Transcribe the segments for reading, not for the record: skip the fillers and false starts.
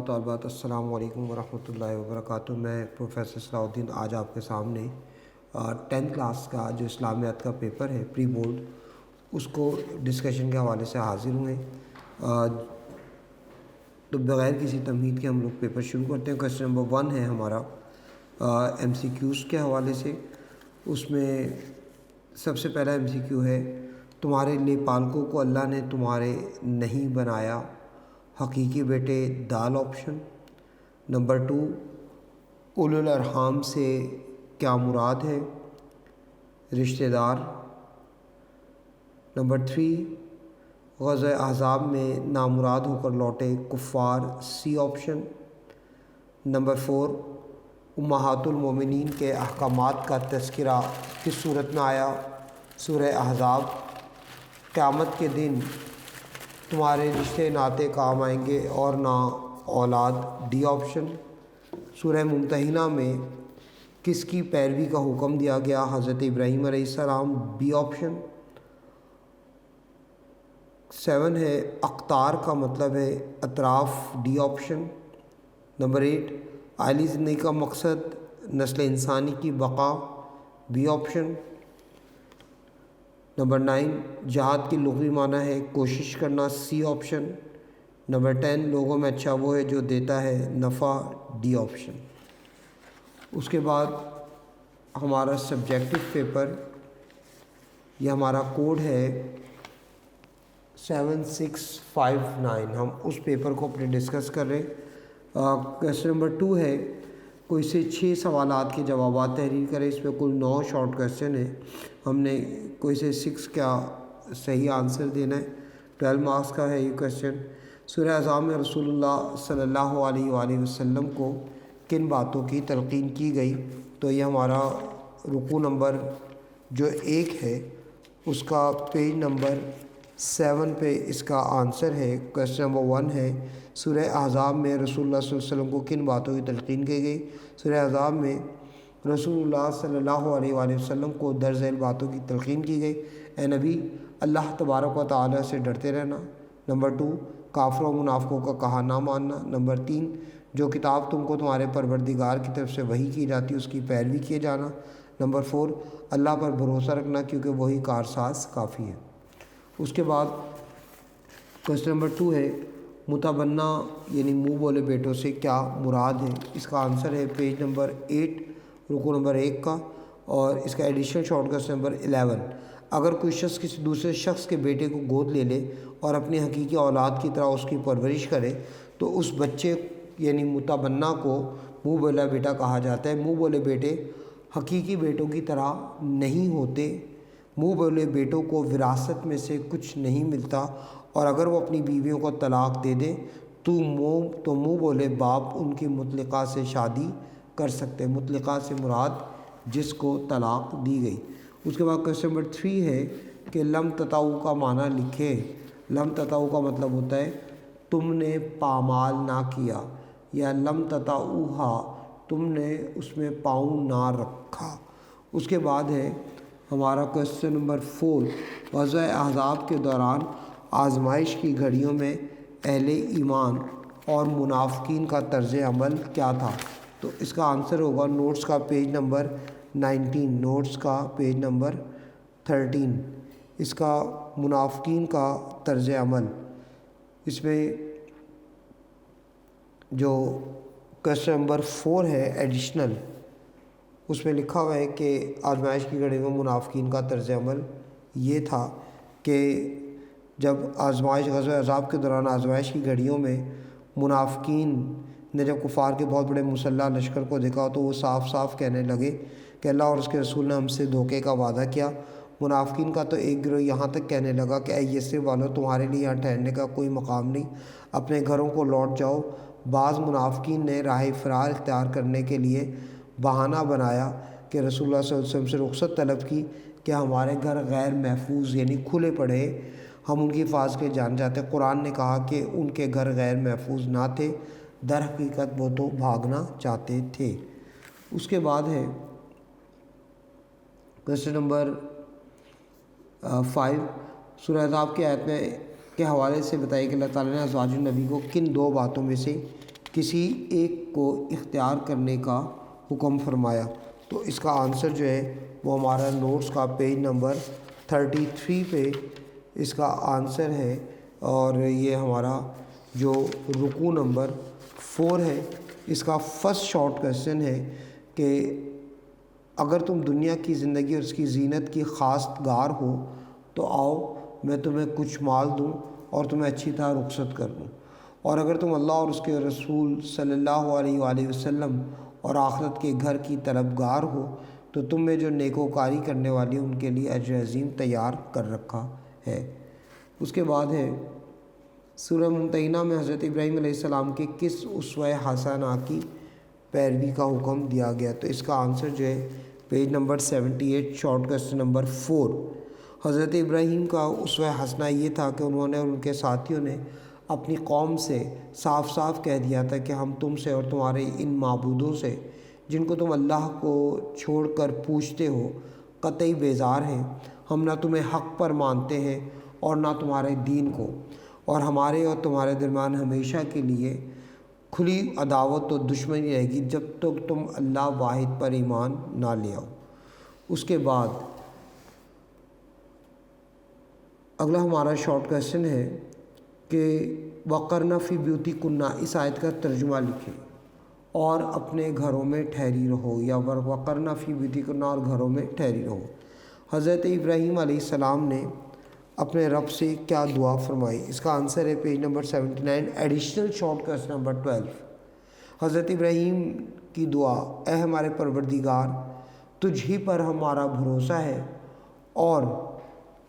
طالبات السلام علیکم ورحمۃ اللہ وبرکاتہ۔ میں پروفیسر صلاح الدین آج آپ کے سامنے 10th کلاس کا جو اسلامیات کا پیپر ہے پری بورڈ، اس کو ڈسکشن کے حوالے سے حاضر ہوئے۔ تو بغیر کسی تمہید کے ہم لوگ پیپر شروع کرتے ہیں۔ کویسچن نمبر 1 ہے ہمارا MCQs کے حوالے سے۔ اس میں سب سے پہلا MCQ ہے، تمہارے لیے پالکوں کو اللہ نے تمہارے نہیں بنایا، حقیقی بیٹے دال آپشن۔ نمبر 2، اولو الارحام سے کیا مراد ہے، رشتہ دار۔ نمبر 3، غزوہ احزاب میں نامراد ہو کر لوٹے کفار، سی آپشن۔ نمبر 4، امہات المومنین کے احکامات کا تذکرہ کس صورت میں آیا، سورہ احزاب۔ قیامت کے دن تمہارے رشتے ناطے کام آئیں گے اور نہ اولاد، ڈی آپشن۔ سورہ ممتحنہ میں کس کی پیروی کا حکم دیا گیا، حضرت ابراہیم علیہ السلام، بی آپشن۔ 7 ہے، اقطار کا مطلب ہے اطراف، ڈی آپشن۔ نمبر 8، عالی زندگی کا مقصد نسل انسانی کی بقا، بی آپشن۔ نمبر 9، جہاد کی لغوی معنی ہے کوشش کرنا، سی آپشن۔ نمبر 10، لوگوں میں اچھا وہ ہے جو دیتا ہے نفع، ڈی آپشن۔ اس کے بعد ہمارا سبجیکٹو پیپر، یہ ہمارا کوڈ ہے 7659۔ ہم اس پیپر کو اپنے ڈسکس کر رہے ہیں۔ کویسچن نمبر 2 ہے، کوئی سے 6 سوالات کے جوابات تحریر کریں۔ اس میں کل 9 شارٹ کویسچن ہیں۔ ہم نے کوئی سے 6 کا صحیح آنسر دینا ہے۔ 12 مارکس کا ہے یہ کویسچن۔ سورہ احزاب میں رسول اللہ صلی اللہ علیہ وآلہ وسلم کو کن باتوں کی تلقین کی گئی، تو یہ ہمارا رکوع نمبر جو 1 ہے اس کا پیج نمبر 7 پہ اس کا آنسر ہے۔ کویسچن نمبر 1 ہے، سورہ احزاب میں رسول اللہ صلی اللہ علیہ وسلم کو کن باتوں کی تلقین کی گئی۔ سورہ احزاب میں رسول اللہ صلی اللہ علیہ وآلہ وسلم کو درج ذیل باتوں کی تلقین کی گئی۔ اے نبی، اللہ تبارک و تعالیٰ سے ڈرتے رہنا۔ نمبر 2، کافروں و منافقوں کا کہا نہ ماننا۔ نمبر 3، جو کتاب تم کو تمہارے پروردگار کی طرف سے وحی کی جاتی ہے اس کی پیروی کیے جانا۔ نمبر 4، اللہ پر بھروسہ رکھنا کیونکہ وہی کارساز کافی ہے۔ اس کے بعد کویسچن نمبر 2 ہے، متبنہ یعنی منہ بولے بیٹوں سے کیا مراد ہے۔ اس کا آنسر ہے پیج نمبر 8 رکوع نمبر 1 کا، اور اس کا ایڈیشنل شارٹ کویسچن نمبر 11۔ اگر کوئی شخص کسی دوسرے شخص کے بیٹے کو گود لے لے اور اپنی حقیقی اولاد کی طرح اس کی پرورش کرے تو اس بچے یعنی متبنہ کو منہ بولا بیٹا کہا جاتا ہے۔ منہ بولے بیٹے حقیقی بیٹوں کی طرح نہیں ہوتے۔ منہ بولے بیٹوں کو وراثت میں سے کچھ نہیں ملتا، اور اگر وہ اپنی بیویوں کو طلاق دے دیں تو منہ بولے باپ ان کی مطلقہ سے شادی کر سکتے۔ مطلقہ سے مراد جس کو طلاق دی گئی۔ اس کے بعد کویسچن نمبر 3 ہے کہ لم تطاؤ کا معنی لکھے۔ لم تطاؤ کا مطلب ہوتا ہے تم نے پامال نہ کیا، یا لم تطاؤہا تم نے اس میں پاؤں نہ رکھا۔ اس کے بعد ہے ہمارا کویسچن نمبر 4، غزوہ احزاب کے دوران آزمائش کی گھڑیوں میں اہل ایمان اور منافقین کا طرز عمل کیا تھا، تو اس کا آنسر ہوگا نوٹس کا پیج نمبر 19، نوٹس کا پیج نمبر 13۔ اس کا منافقین کا طرز عمل، اس میں جو کویسچن نمبر 4 ہے ایڈیشنل، اس میں لکھا ہوا ہے کہ آزمائش کی گھڑی میں منافقین کا طرز عمل یہ تھا کہ جب غزوہ احزاب کے دوران آزمائش کی گھڑیوں میں منافقین نے جب کفار کے بہت بڑے مسلح لشکر کو دیکھا تو وہ صاف صاف کہنے لگے کہ اللہ اور اس کے رسول نے ہم سے دھوکے کا وعدہ کیا۔ منافقین کا تو ایک گروہ یہاں تک کہنے لگا کہ اے یثرب والو، تمہارے لیے یہاں ٹھہرنے کا کوئی مقام نہیں، اپنے گھروں کو لوٹ جاؤ۔ بعض منافقین نے راہ فرار اختیار کرنے کے لیے بہانہ بنایا کہ رسول اللہ صلی اللہ علیہ وسلم سے رخصت طلب کی کہ ہمارے گھر غیر محفوظ یعنی کھلے پڑے، ہم ان کی حفاظت کے جان چاہتے۔ قرآن نے کہا کہ ان کے گھر غیر محفوظ نہ تھے، در حقیقت وہ تو بھاگنا چاہتے تھے۔ اس کے بعد ہے کویسچن نمبر 5، سورہ احزاب کی آیت میں کے حوالے سے بتائیے کہ اللہ تعالیٰ نے ازواج النبی کو کن 2 باتوں میں سے کسی ایک کو اختیار کرنے کا حکم فرمایا؟ تو اس کا آنسر جو ہے وہ ہمارا نوٹس کا پیج نمبر 33 پہ اس کا آنسر ہے، اور یہ ہمارا جو رکوع نمبر 4 ہے اس کا فرسٹ شارٹ کویسچن ہے کہ اگر تم دنیا کی زندگی اور اس کی زینت کی خاص گار ہو تو آؤ میں تمہیں کچھ مال دوں اور تمہیں اچھی طرح رخصت کر دوں، اور اگر تم اللہ اور اس کے رسول صلی اللہ علیہ وآلہ وسلم اور آخرت کے گھر کی طلبگار ہو تو تم میں جو نیکوکاری کرنے والی ان کے لیے اجر عظیم تیار کر رکھا ہے۔ اس کے بعد ہے سورہ ممتحنہ میں حضرت ابراہیم علیہ السلام کے کس اسوہ حسنہ کی پیروی کا حکم دیا گیا؟ تو اس کا آنسر جو ہے page number 78 short question number 4۔ حضرت ابراہیم کا اسوہ حسنہ یہ تھا کہ انہوں نے اور ان کے ساتھیوں نے اپنی قوم سے صاف صاف کہہ دیا تھا کہ ہم تم سے اور تمہارے ان معبودوں سے جن کو تم اللہ کو چھوڑ کر پوجتے ہو قطعی بیزار ہیں۔ ہم نہ تمہیں حق پر مانتے ہیں اور نہ تمہارے دین کو، اور ہمارے اور تمہارے درمیان ہمیشہ کے لیے کھلی عداوت و دشمنی رہے گی جب تک تم اللہ واحد پر ایمان نہ لے آؤ۔ اس کے بعد اگلا ہمارا شارٹ کویسچن ہے کہ وقرن فی بیوتکن، اس آیت کا ترجمہ لکھیں، اور اپنے گھروں میں ٹھہری رہو، یا وقرن فی بیوتکن اور گھروں میں ٹھہری رہو۔ حضرت ابراہیم علیہ السلام نے اپنے رب سے کیا دعا فرمائی؟ اس کا آنسر ہے page number 79 additional short question number 12۔ حضرت ابراہیم کی دعا: اے ہمارے پروردگار، تجھ ہی پر ہمارا بھروسہ ہے اور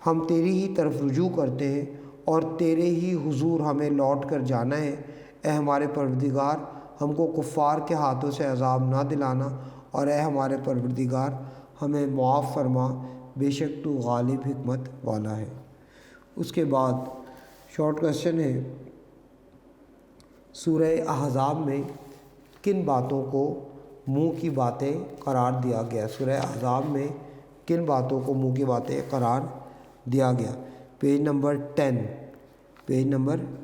ہم تیری ہی طرف رجوع کرتے ہیں اور تیرے ہی حضور ہمیں لوٹ کر جانا ہے۔ اے ہمارے پروردگار، ہم کو کفار کے ہاتھوں سے عذاب نہ دلانا، اور اے ہمارے پروردگار ہمیں معاف فرما، بے شک تو غالب حکمت والا ہے۔ اس کے بعد شارٹ کویسچن ہے سورہ احزاب میں کن باتوں کو منہ کی باتیں قرار دیا گیا؟ سورہ احزاب میں کن باتوں کو منہ کی باتیں قرار دیا گیا؟ Page number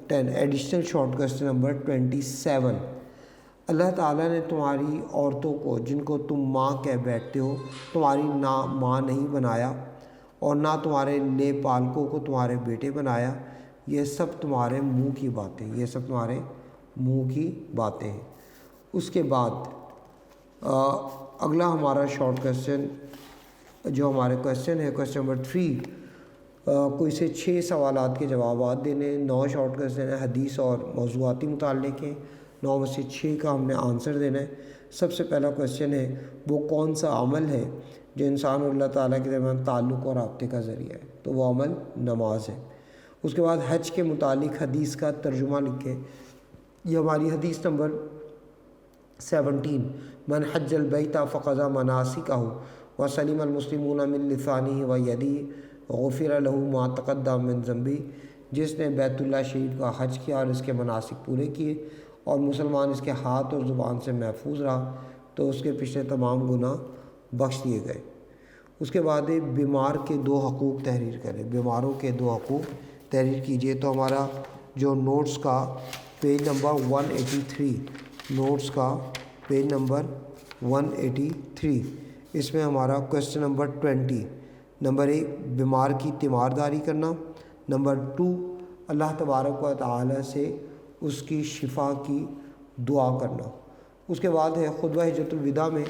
10 additional short question number 27۔ اللہ تعالیٰ نے تمہاری عورتوں کو جن کو تم ماں کہہ بیٹھتے ہو تمہاری ماں نہیں بنایا، اور نہ تمہارے لے پالکوں کو تمہارے بیٹے بنایا، یہ سب تمہارے منہ کی باتیں، یہ سب تمہارے منہ کی باتیں ہیں۔ اس کے بعد اگلا ہمارا شارٹ کویسچن جو ہمارے کویسچن ہے کویسچن نمبر 3، کوئی سے 6 سوالات کے جوابات دینے، 9 شارٹ کویسچن ہیں حدیث اور موضوعاتی متعلق ہیں، 9 میں سے 6 کا ہم نے آنسر دینا ہے۔ سب سے پہلا کویسچن ہے وہ کون سا عمل ہے جو انسان اور اللہ تعالیٰ کے درمیان تعلق اور رابطے کا ذریعہ ہے؟ تو وہ عمل نماز ہے۔ اس کے بعد حج کے متعلق حدیث کا ترجمہ لکھیں۔ یہ ہماری حدیث نمبر 17، من حج البیت فقضى مناسکہ وسلم المسلمون من لسانہ ویدہ غفر له ما تقدم من ذنبہ، جس نے بیت اللہ شریف کا حج کیا اور اس کے مناسک پورے کیے اور مسلمان اس کے ہاتھ اور زبان سے محفوظ رہا تو اس کے پچھلے تمام گناہ بخش دیے گئے۔ اس کے بعد بیمار کے 2 حقوق تحریر کریں، بیماروں کے 2 حقوق تحریر کیجیے۔ تو ہمارا جو نوٹس کا پیج نمبر 183، نوٹس کا پیج نمبر 183، اس میں ہمارا کویسچن نمبر 20، نمبر 1 بیمار کی تیمارداری کرنا، نمبر 2 اللہ تبارک و تعالی سے اس کی شفا کی دعا کرنا۔ اس کے بعد ہے خطبہ حجۃ الوداع میں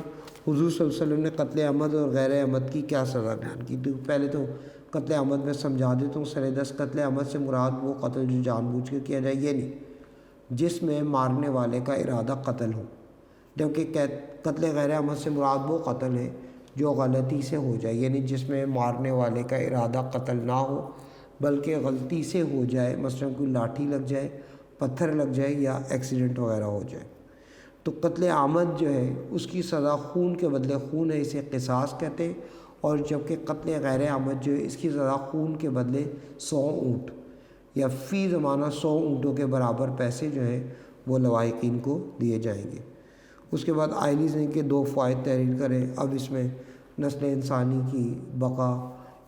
حضور صلی اللہ علیہ وسلم نے قتل عمد اور غیر عمد کی کیا سزا بیان کی؟ تو پہلے تو قتل عمد میں سمجھا دیتا ہوں۔ سر دست قتل عمد سے مراد وہ قتل جو جان بوجھ کے کیا جائے، یہ نہیں جس میں مارنے والے کا ارادہ قتل ہو، جبکہ قتل غیر عمد سے مراد وہ قتل ہے جو غلطی سے ہو جائے، یعنی جس میں مارنے والے کا ارادہ قتل نہ ہو بلکہ غلطی سے ہو جائے، مثلا کوئی لاٹھی لگ جائے، پتھر لگ جائے یا ایکسیڈنٹ وغیرہ ہو جائے۔ تو قتل عمد جو ہے اس کی سزا خون کے بدلے خون ہے، اسے قصاص کہتے ہیں، اور جبکہ قتل غیر عمد جو ہے اس کی سزا خون کے بدلے 100 اونٹ یا فی زمانہ 100 اونٹوں کے برابر پیسے جو ہیں وہ لواحقین کو دیے جائیں گے۔ اس کے بعد آئلیز نے کے 2 فوائد تحریر کریں۔ اب اس میں نسل انسانی کی بقا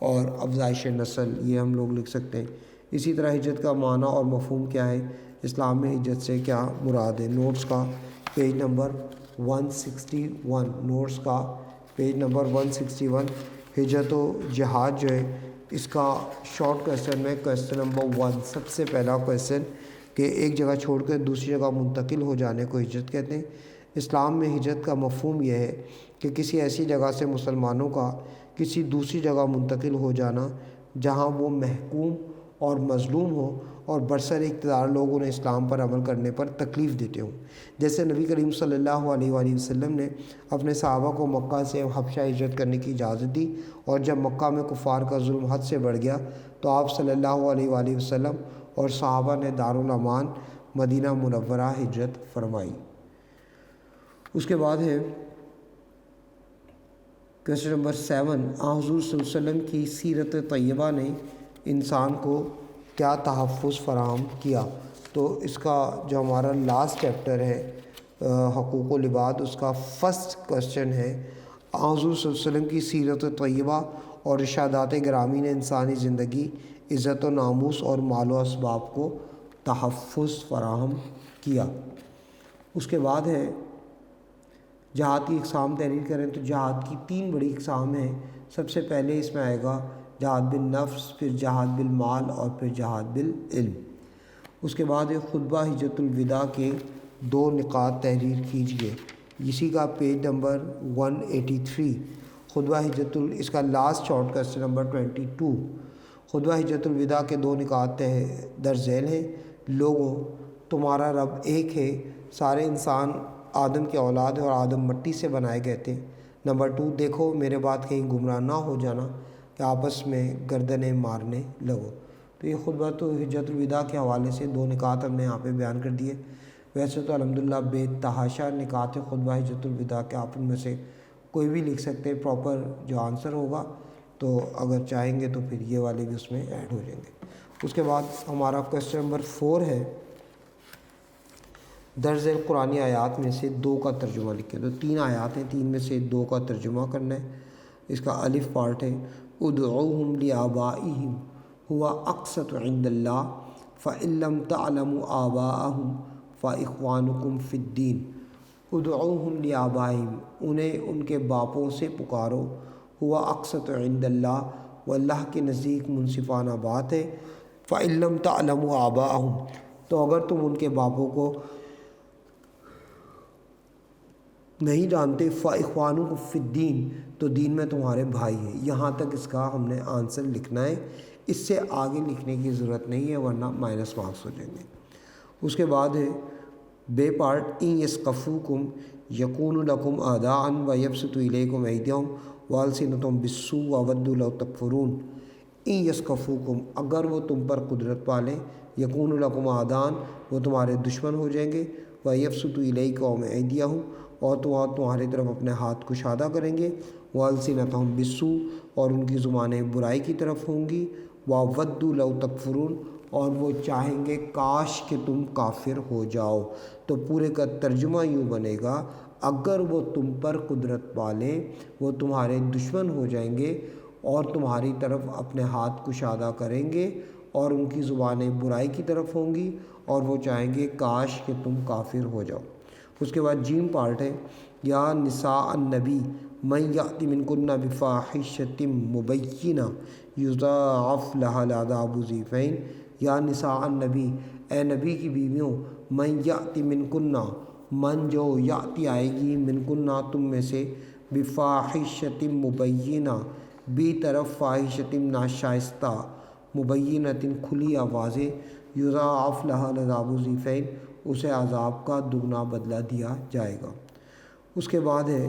اور افزائش نسل، یہ ہم لوگ لکھ سکتے ہیں۔ اسی طرح ہجرت کا معنی اور مفہوم کیا ہے، اسلام میں ہجرت سے کیا مراد ہے۔ نوٹس کا پیج نمبر 161، نوٹس کا پیج نمبر 161، ہجرت و جہاد جو ہے اس کا شارٹ کویسچن میں کویسچن نمبر 1 سب سے پہلا کویسچن کہ ایک جگہ چھوڑ کر دوسری جگہ منتقل ہو جانے کو ہجرت کہتے ہیں۔ اسلام میں ہجرت کا مفہوم یہ ہے کہ کسی ایسی جگہ سے مسلمانوں کا کسی دوسری جگہ منتقل ہو جانا جہاں وہ محکوم اور مظلوم ہو اور برسر اقتدار لوگ انہیں اسلام پر عمل کرنے پر تکلیف دیتے ہوں۔ جیسے نبی کریم صلی اللہ علیہ وآلہ وسلم نے اپنے صحابہ کو مکہ سے حبشہ ہجرت کرنے کی اجازت دی، اور جب مکہ میں کفار کا ظلم حد سے بڑھ گیا تو آپ صلی اللہ علیہ وآلہ وسلم اور صحابہ نے دارالامان مدینہ منورہ ہجرت فرمائی۔ اس کے بعد ہے کویسچن نمبر 7، حضور صلی اللہ علیہ وسلم کی سیرت طیبہ نے انسان کو کیا تحفظ فراہم کیا۔ تو اس کا جو ہمارا لاسٹ چیپٹر ہے حقوق العباد، اس کا فرسٹ کویسچن ہے حضور صلی اللہ علیہ وسلم کی سیرت طیبہ اور ارشادات گرامی نے انسانی زندگی، عزت و ناموس اور مال و اسباب کو تحفظ فراہم کیا۔ اس کے بعد ہے جہاد کی اقسام تحریر کریں تو جہاد کی 3 بڑی اقسام ہیں۔ سب سے پہلے اس میں آئے گا جہاد بالنفس، پھر جہاد بالمال اور پھر جہاد بالعلم۔ اس کے بعد ہے خطبہ حجۃ الوداع کے 2 نکات تحریر کیجیے، اسی کا پیج نمبر 183۔ خطبہ اس کا لاسٹ شارٹ کویسچن نمبر 22۔ خطبہ حجۃ الوداع کے 2 نکات درج ذیل ہیں۔ لوگوں، تمہارا رب ایک ہے، سارے انسان آدم کے اولاد اور آدم مٹی سے بنائے گئے تھے۔ نمبر 2، دیکھو میرے بات کہیں گمراہ نہ ہو جانا کہ آپس میں گردنیں مارنے لگو۔ تو یہ خطبہ تو حجۃ الوداع کے حوالے سے 2 نکات ہم نے یہاں پہ بیان کر دیے۔ ویسے تو الحمدللہ بے تحاشا نکات خطبہ حجۃ الوداع کے، آپ ان میں سے کوئی بھی لکھ سکتے ہیں، پراپر جو آنسر ہوگا، تو اگر چاہیں گے تو پھر یہ والے بھی اس میں ایڈ ہو جائیں گے۔ اس کے بعد ہمارا کویسچن نمبر 4 ہے درج ذیل قرآنی آیات میں سے 2 کا ترجمہ لکھیں۔ تو 3 آیات ہیں، 3 میں سے 2 کا ترجمہ کرنا ہے۔ اس کا الف پارٹ ہے ادعوہم لآبائہم ہوا اقسط عند اللہ فإن لم تعلموا آباءہم فإخوانکم فی الدین۔ ادعوہم لآبائہم، انہیں ان کے باپوں سے پکارو، ہوا اقسط عند اللہ، وہ اللہ کے نزدیک منصفانہ بات ہے۔ فإن لم تعلموا آباءہم، تو اگر تم ان کے باپوں کو نہیں جانتے، فإخوانکم فی الدین، تو دین میں تمہارے بھائی ہیں۔ یہاں تک اس کا ہم نے آنسر لکھنا ہے، اس سے آگے لکھنے کی ضرورت نہیں ہے ورنہ مائنس مارکس ہو جائیں گے۔ اس کے بعد ہے بے پارٹ ان یثقفوکم یکونوا لکم اعداء ویبسطوا الیکم ایدیہم والسنتہم بالسوء وودوا لو تکفرون۔ ان یثقفوکم، اگر وہ تم پر قدرت پالیں، یکونوا لکم اعداء، وہ تمہارے دشمن ہو جائیں گے، ویبسطوا الیکم ایدیہم، اور تمہاری طرف اپنے ہاتھ کشادہ کریں گے، والسنتہم بالسوء، اور ان کی زبانیں برائی کی طرف ہوں گی، وودوا لو تکفرون، اور وہ چاہیں گے کاش کہ تم کافر ہو جاؤ۔ تو پورے کا ترجمہ یوں بنے گا، اگر وہ تم پر قدرت پالیں، وہ تمہارے دشمن ہو جائیں گے اور تمہاری طرف اپنے ہاتھ کشادہ کریں گے، اور ان کی زبانیں برائی کی طرف ہوں گی، اور وہ چاہیں گے کاش کہ تم کافر ہو جاؤ۔ اس کے بعد جیم پارٹ ہے یا نساء النبی من یأت منکن بفاحشۃ مبینہ یضاعف لها العذاب ضعفین۔ یا نساء النبی، اے نبی کی بیویوں، من یأت منکن، من جو یأتی آئے گی، منکن تم میں سے، بفاحشۃ مبینہ، بی طرف فاحشۃ ناشائستہ، مبینۃ کھلی آوازیں، یضاعف لها العذاب ضعفین، اسے عذاب کا دگنا بدلہ دیا جائے گا۔ اس کے بعد ہے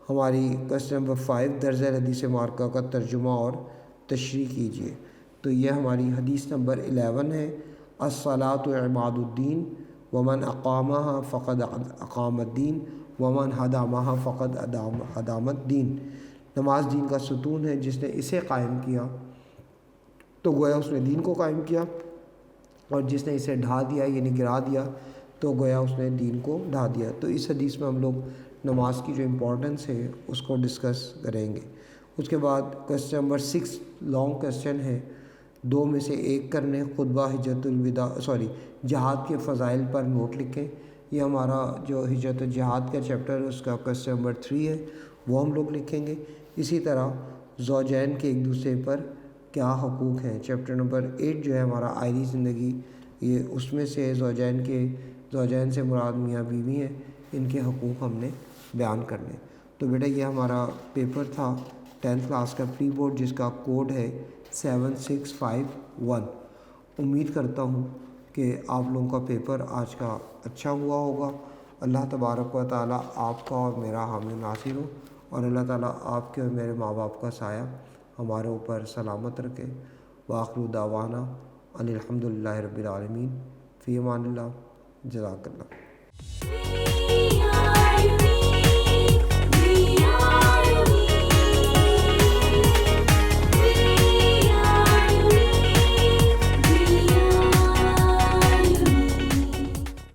ہماری کویسچن نمبر 5 درج ذیل حدیث مبارکہ کا ترجمہ اور تشریح کیجیے۔ تو یہ ہماری حدیث نمبر 11 ہے، الصلاۃ عماد الدین ومن اقامہا فقد اقام الدین ومن ہدمہا فقد ہدم الدین۔ نماز دین کا ستون ہے، جس نے اسے قائم کیا تو گویا اس نے دین کو قائم کیا، اور جس نے اسے ڈھا دیا یعنی گرا دیا تو گویا اس نے دین کو ڈھا دیا۔ تو اس حدیث میں ہم لوگ نماز کی جو امپورٹنس ہے اس کو ڈسکس کریں گے۔ اس کے بعد کویسچن نمبر 6 لانگ کویسچن ہے، 2 میں سے 1 کرنے، خطبہ ہجرت الوداع جہاد کے فضائل پر نوٹ لکھیں۔ یہ ہمارا جو ہجرت الجہاد کا چیپٹر ہے اس کا کویسچن نمبر 3 ہے، وہ ہم لوگ لکھیں گے۔ اسی طرح زوجین کے ایک دوسرے پر کیا حقوق ہیں، چیپٹر نمبر 8 جو ہے ہمارا آئلی زندگی، یہ اس میں سے زوجین سے مراد میاں بیوی ہیں، ان کے حقوق ہم نے بیان کرنے۔ تو بیٹا یہ ہمارا پیپر تھا 10th کلاس کا پری بورڈ، جس کا کوڈ ہے 7651۔ امید کرتا ہوں کہ آپ لوگوں کا پیپر آج کا اچھا ہوا ہوگا۔ اللہ تبارک و تعالیٰ آپ کا اور میرا حامی ناصر ہو، اور اللہ تعالیٰ آپ کے اور میرے ماں باپ کا سایہ ہمارے اوپر سلامت رکھے۔ وآخر دعوانا ان الحمد للہ رب العالمین، فی امان اللہ، جزاک اللہ۔